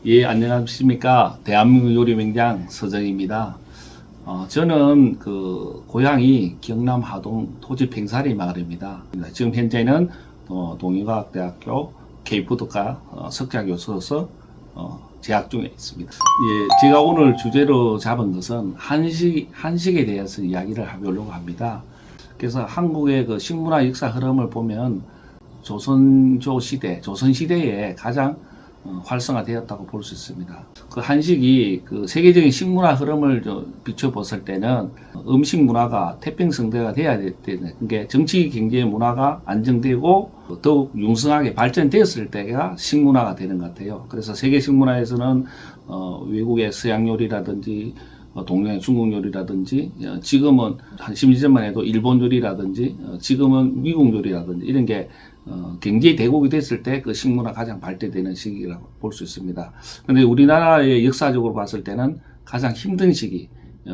예, 안녕하십니까. 대한민국 요리 맹장 서정입니다. 저는 고향이 경남 하동 토지 팽사리 마을입니다. 지금 현재는 동의과학대학교 K푸드과 석좌교수로서 재학 중에 있습니다. 예, 제가 오늘 주제로 잡은 것은 한식에 대해서 이야기를 해보려고 합니다. 그래서 한국의 그 식문화 역사 흐름을 보면 조선시대에 가장 활성화되었다고 볼 수 있습니다. 그 한식이 그 세계적인 식문화 흐름을 비춰봤을 때는 음식 문화가 태평성대가 돼야 되는 게 정치 경제 문화가 안정되고 더욱 융성하게 발전되었을 때가 식문화가 되는 것 같아요. 그래서 세계 식문화에서는 외국의 서양 요리라든지 동양의 중국 요리라든지 지금은 한 10년 전만 해도 일본 요리라든지 지금은 미국 요리라든지 이런 게 경제 대국이 됐을 때 그 식문화 가장 발달되는 시기라고 볼 수 있습니다. 그런데 우리나라의 역사적으로 봤을 때는 가장 힘든 시기,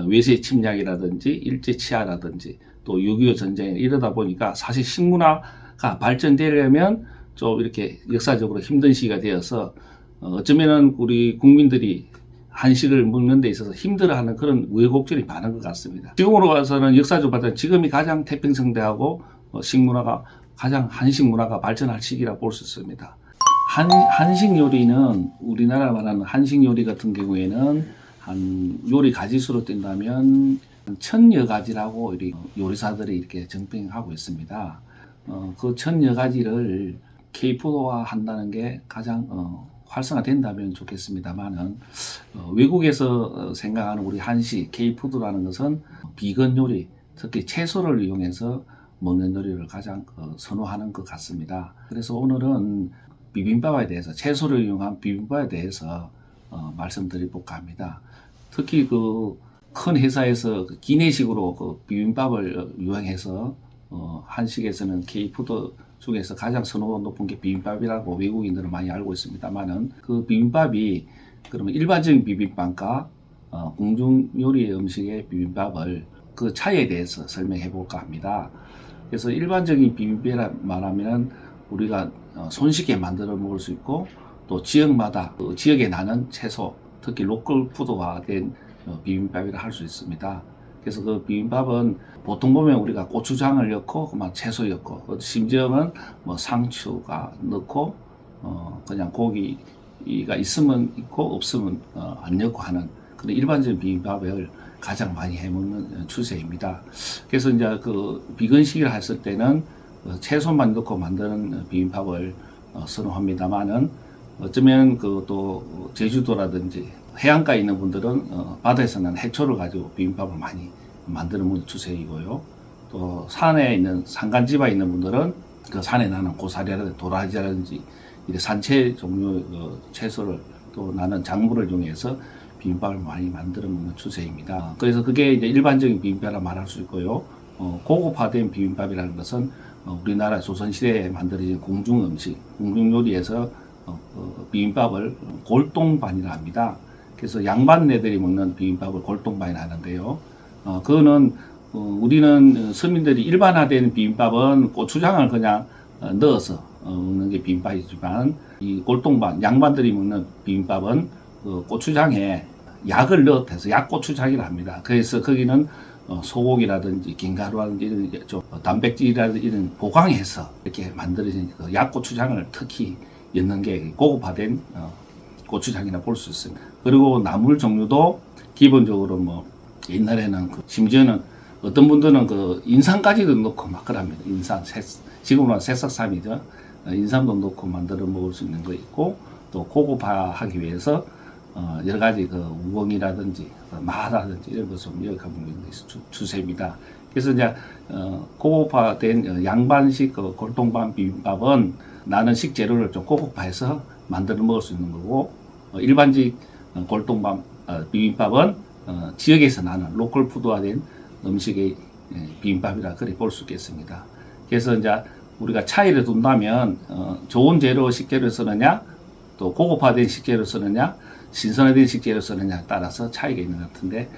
외세 침략이라든지 일제 치하라든지 또 6.25 전쟁 이러다 보니까 사실 식문화가 발전되려면 좀 이렇게 역사적으로 힘든 시기가 되어서 어쩌면은 우리 국민들이 한식을 먹는 데 있어서 힘들어하는 그런 우여곡절이 많은 것 같습니다. 지금으로 가서는 역사적으로 봤을 때 지금이 가장 태평성대하고 식문화가 가장 한식 문화가 발전할 시기라고 볼 수 있습니다. 한식 요리는 우리나라 말하는 한식 요리 같은 경우에는 한 요리 가지수로 뛴다면 1000여 가지라고 요리사들이 이렇게 정평하고 있습니다. 그 1000여 가지를 K푸드화 한다는 게 가장 활성화된다면 좋겠습니다만은 외국에서 생각하는 우리 한식 K푸드라는 것은 비건 요리, 특히 채소를 이용해서 먹는 요리를 가장 선호하는 것 같습니다. 그래서 오늘은 비빔밥에 대해서 채소를 이용한 비빔밥에 대해서 말씀드려볼까 합니다. 특히 그 큰 회사에서 기내식으로 그 비빔밥을 유행해서 한식에서는 K푸드 중에서 가장 선호가 높은 게 비빔밥이라고 외국인들은 많이 알고 있습니다만은 그 비빔밥이 그러면 일반적인 비빔밥과 궁중 요리 음식의 비빔밥을 그 차이에 대해서 설명해 볼까 합니다. 그래서 일반적인 비빔밥이라 말하면 우리가 손쉽게 만들어 먹을 수 있고 또 지역마다 그 지역에 나는 채소 특히 로컬 푸드화된 비빔밥이라 할 수 있습니다. 그래서 그 비빔밥은 보통 보면 우리가 고추장을 넣고 그만 채소 넣고 심지어는 뭐 상추가 넣고 그냥 고기가 있으면 있고 없으면 안 넣고 하는 그런 일반적인 비빔밥을 가장 많이 해먹는 추세입니다. 그래서 이제 그 비건식을 했을 때는 채소만 넣고 만드는 비빔밥을 선호합니다만은 어쩌면 그 또 제주도라든지 해안가에 있는 분들은 바다에서 난 해초를 가지고 비빔밥을 많이 만드는 분의 추세이고요. 또 산에 있는 산간지방에 있는 분들은 그 산에 나는 고사리라든지 도라지라든지 이런 산채 종류의 채소를 또 나는 작물을 이용해서 비빔밥을 많이 만들어 먹는 추세입니다. 그래서 그게 이제 일반적인 비빔밥이라 말할 수 있고요. 고급화된 비빔밥이라는 것은 우리나라 조선시대에 만들어진 궁중 음식, 궁중 요리에서 비빔밥을 골동반이라 합니다. 그래서 양반네들이 먹는 비빔밥을 골동반이라 하는데요. 그거는 우리는 서민들이 일반화된 비빔밥은 고추장을 그냥 넣어서 먹는 게 비빔밥이지만 이 골동반, 양반들이 먹는 비빔밥은 고추장에 약을 넣어서 약고추장이라 합니다. 그래서 거기는 소고기라든지 김가루라든지 이런 좀 단백질이라든지 이런 보강해서 이렇게 만들어진 그 약고추장을 특히 넣는 게 고급화된 고추장이라 볼 수 있습니다. 그리고 나물 종류도 기본적으로 뭐 옛날에는 심지어는 어떤 분들은 그 인삼까지도 넣고 막 그럽니다. 지금은 새싹삼이죠. 인삼도 넣고 만들어 먹을 수 있는 거 있고 또 고급화하기 위해서 여러 가지 그 우엉이라든지 마라든지 이런 것을 이렇게 먹는 추세입니다. 그래서 이제 고급화된 양반식 골동반 비빔밥은 나는 식재료를 좀 고급화해서 만들어 먹을 수 있는 거고 일반식 골동반 비빔밥은 지역에서 나는 로컬 푸드화된 음식의 비빔밥이라 그리 볼 수 있겠습니다. 그래서 이제 우리가 차이를 둔다면 좋은 재료 식재료를 쓰느냐 또 고급화된 식재료를 쓰느냐 신선화된 식재료를 쓰느냐에 따라서 차이가 있는 것 같은데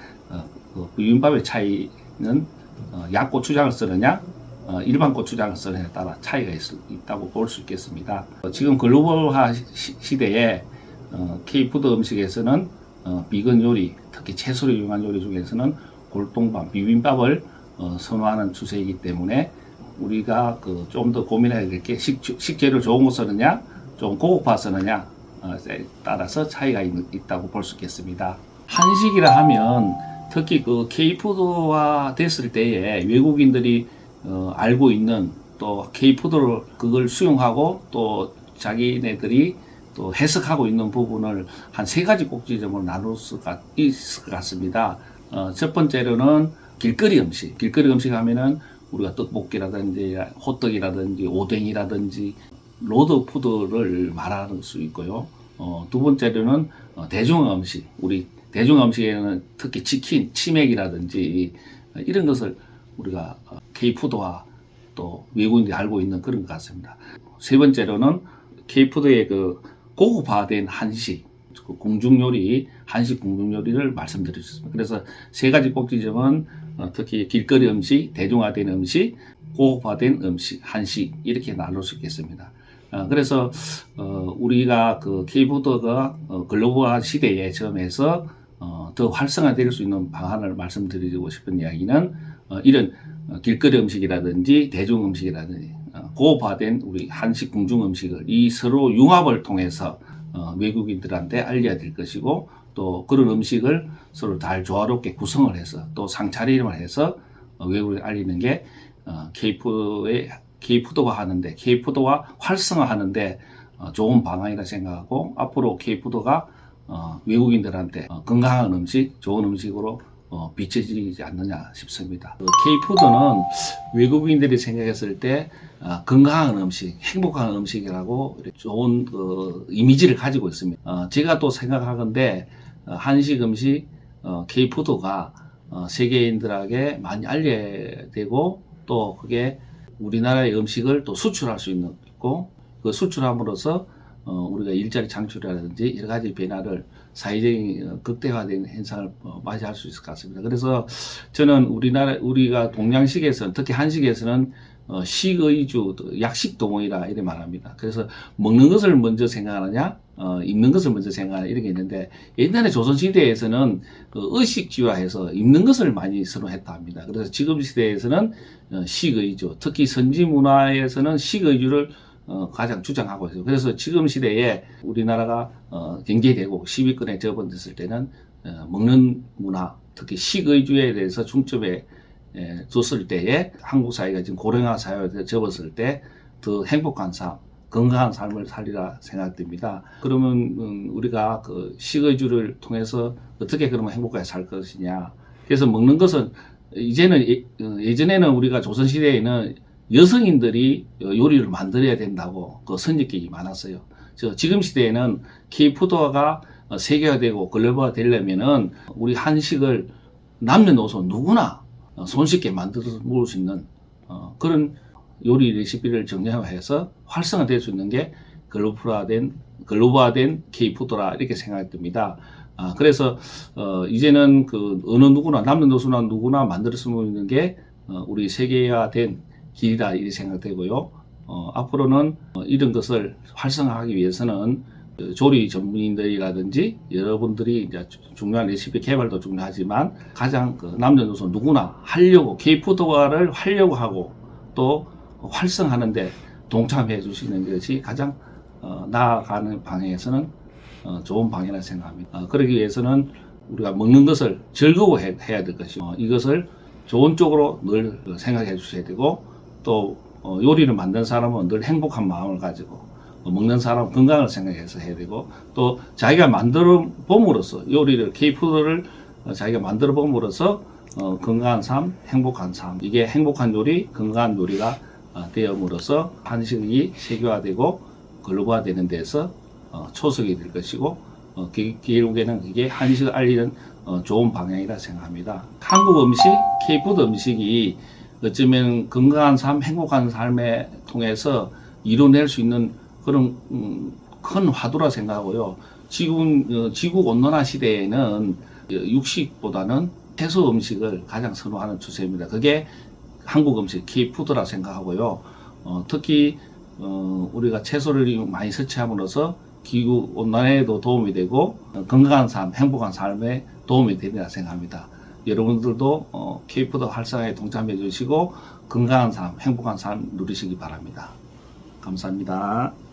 그 비빔밥의 차이는 약고추장을 쓰느냐 일반 고추장을 쓰느냐에 따라 차이가 있다고 볼 수 있겠습니다. 지금 글로벌화 시대에 K푸드 음식에서는 비건 요리, 특히 채소를 이용한 요리 중에서는 골동밥, 비빔밥을 선호하는 추세이기 때문에 우리가 좀 더 고민해야 될 게 식재료 좋은 거 쓰느냐, 좀 고급화 쓰느냐 따라서 차이가 있다고 볼 수 있겠습니다. 한식이라 하면 특히 K푸드화 됐을 때에 외국인들이 알고 있는 또 K푸드를 그걸 수용하고 또 자기네들이 또 해석하고 있는 부분을 한 3가지 꼭지점으로 나눌 수가 있을 것 같습니다. 첫 번째로는 길거리 음식. 길거리 음식 하면은 우리가 떡볶이라든지 호떡이라든지 오뎅이라든지 로드푸드를 말하는 수 있고요. 두 번째로는 대중 음식. 우리 대중 음식에는 특히 치킨, 치맥이라든지 이런 것을 우리가 K푸드와 또 외국인들이 알고 있는 그런 것 같습니다. 세 번째로는 K푸드의 고급화된 한식, 궁중요리, 한식 궁중요리를 말씀드렸습니다. 그래서 3가지 꼭지점은 특히 길거리 음식, 대중화된 음식, 고급화된 음식, 한식 이렇게 나눌 수 있겠습니다. 그래서 우리가 K푸드가 글로벌 시대에 점에서 더 활성화될 수 있는 방안을 말씀드리고 싶은 이야기는 이런 길거리 음식이라든지 대중 음식이라든지 고급화된 우리 한식 궁중 음식을 이 서로 융합을 통해서 외국인들한테 알려야 될 것이고 또 그런 음식을 서로 잘 조화롭게 구성을 해서 또 상차림을 해서 외국에 알리는 게 K푸드화 하는데 K푸드화 활성화하는데 좋은 방안이라 생각하고 앞으로 K푸드가 외국인들한테 건강한 음식, 좋은 음식으로 비춰지지 않느냐 싶습니다. K푸드는 외국인들이 생각했을 때 건강한 음식, 행복한 음식이라고 좋은 이미지를 가지고 있습니다. 제가 또 생각하건대 한식 음식 K푸드가 세계인들에게 많이 알려야 되고 또 그게 우리나라의 음식을 또 수출할 수 있고 그 수출함으로써 우리가 일자리 창출이라든지 여러 가지 변화를 사회적인 극대화된 현상을 맞이할 수 있을 것 같습니다. 그래서 저는 우리가 동양식에서는 특히 한식에서는 식의주, 약식 동의라 이렇게 말합니다. 그래서 먹는 것을 먼저 생각하느냐, 입는 것을 먼저 생각하느냐 이런 게 있는데 옛날에 조선시대에서는 의식주화해서 입는 것을 많이 선호했다 합니다. 그래서 지금 시대에서는 식의주, 특히 선지 문화에서는 식의주를 가장 주장하고 있어요. 그래서 지금 시대에 우리나라가 경제되고 10위권에 접어들었을 때는 먹는 문화, 특히 식의주에 대해서 중점에 뒀을 때에 한국 사회가 지금 고령화 사회에 접었을 때 더 행복한 삶, 건강한 삶을 살리라 생각됩니다. 그러면 우리가 식의주를 통해서 어떻게 그러면 행복하게 살 것이냐. 그래서 먹는 것은 예전에는 우리가 조선시대에는 여성인들이 요리를 만들어야 된다고 선입견이 많았어요. 지금 시대에는 K푸드가 세계화되고 글로벌화 되려면은 우리 한식을 남녀노소 누구나 손쉽게 만들어서 먹을 수 있는 그런 요리 레시피를 정량화해서 활성화될 수 있는 게 글로벌화된 K푸드라 이렇게 생각이 듭니다. 그래서 이제는 어느 누구나 남녀노소나 누구나 만들어서 먹는 게 우리 세계화된 길이다 이렇게 생각되고요. 앞으로는 이런 것을 활성화하기 위해서는 조리 전문인들이라든지 여러분들이 이제 중요한 레시피 개발도 중요하지만 가장 남녀노소 누구나 하려고 K푸드화를 하려고 하고 또 활성화하는데 동참해 주시는 것이 가장 나아가는 방향에서는 좋은 방향이라고 생각합니다. 그러기 위해서는 우리가 먹는 것을 즐거워해야 될 것이고 이것을 좋은 쪽으로 늘 생각해 주셔야 되고 또 요리를 만든 사람은 늘 행복한 마음을 가지고 먹는 사람은 건강을 생각해서 해야 되고 또 자기가 만들어 봄으로써 요리를 K푸드를 자기가 만들어 봄으로써 건강한 삶, 행복한 삶 이게 행복한 요리, 건강한 요리가 되음으로써 한식이 세계화되고 글로벌화되는 데서 초석이 될 것이고 결국에는 이게 한식을 알리는 좋은 방향이라 생각합니다. 한국 음식, K푸드 음식이 어쩌면 건강한 삶, 행복한 삶에 통해서 이뤄낼 수 있는 그런 큰 화두라 생각하고요. 지금 지구 온난화 시대에는 육식보다는 채소 음식을 가장 선호하는 추세입니다. 그게 한국 음식, K푸드라 생각하고요. 특히 우리가 채소를 많이 섭취함으로써 기후 온난화에도 도움이 되고 건강한 삶, 행복한 삶에 도움이 되리라 생각합니다. 여러분들도 K푸드 활성화에 동참해 주시고 건강한 삶, 행복한 삶 누리시기 바랍니다. 감사합니다.